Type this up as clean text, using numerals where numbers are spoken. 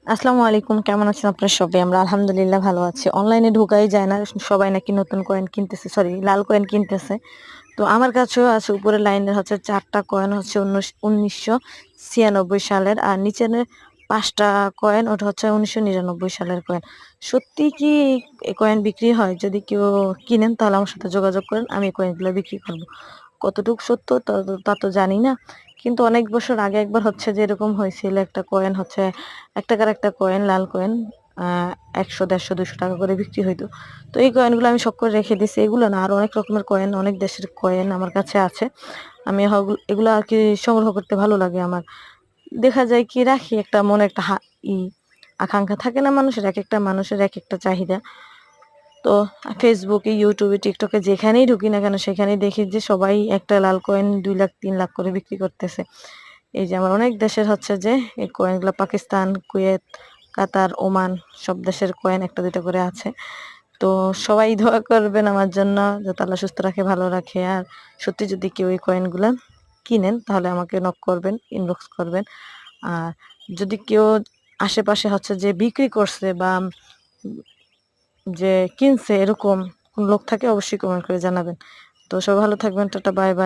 আসসালামু আলাইকুম, কেমন আছেন আপনারা সবাই? আমরা আলহামদুলিল্লাহ ভালো আছি। অনলাইনে ঢোকাই যায় না। সবাই নাকি নতুন কয়েন কিনতেছে, সরি লাল কয়েন কিনতেছে। তো আমার কাছেও আছে, উপরের লাইনের হচ্ছে ৪ টা কয়েন হচ্ছে ১৯৯৬ সালের, আর নিচের ৫ টা কয়েন ওটা হচ্ছে ১৯৯৯ সালের কয়েন। সত্যি কি এই কয়েন বিক্রি হয়? যদি কেউ কিনেন তাহলে আমার সাথে যোগাযোগ করেন, আমি এই কয়েনগুলো বিক্রি করব। কতটুকু সত্য তা তো জানি না। কিন্তু অনেক বছর আগে একবার হচ্ছে যে এরকম হয়েছিল, একটা কয়েন হচ্ছে ৳১ একটা কয়েন, লাল কয়েন, আ ১০০, ১৫০, ৳২০০ করে বিক্রি হইতো। তো এই কয়েনগুলো আমি শখ করে রেখে দিছি। এগুলো না, আরো অনেক রকমের কয়েন, অনেক দেশের কয়েন আমার কাছে আছে। আমি এগুলো আরকি সংগ্রহ করতে ভালো লাগে আমার। দেখা যায় কি, রাখি একটা মনে একটা ই আকাঙ্খা থাকে না মানুষের, একেকটা মানুষের একেকটা চাহিদা। তো ফেসবুকে, ইউটিউবে, টিকটকে যেখানেই ঢুকি না কেন সেখানেই দেখি যে সবাই একটা লাল কয়েন ২ লাখ ৩ লাখ করে বিক্রি করতেছে। এই যে আমার অনেক দেশের হচ্ছে যে এই কয়েনগুলো, পাকিস্তান, কুয়েত, কাতার, ওমান, সব দেশের কয়েন ১ টা ২ টা করে আছে। তো সবাই দোয়া করবেন আমার জন্য, যাতে আল্লাহ সুস্থ রাখে, ভালো রাখে। আর সত্যি যদি কেউ এই কয়েনগুলা কিনেন তাহলে আমাকে নক করবেন, ইনবক্স করবেন। আর যদি কেউ আশেপাশে হচ্ছে যে বিক্রি করছে বা যে কিনছে এরকম কোন লোক থাকে, অবশ্যই কমেন্ট করে জানাবেন। তো সবাই ভালো থাকবেন। Tata, bye bye.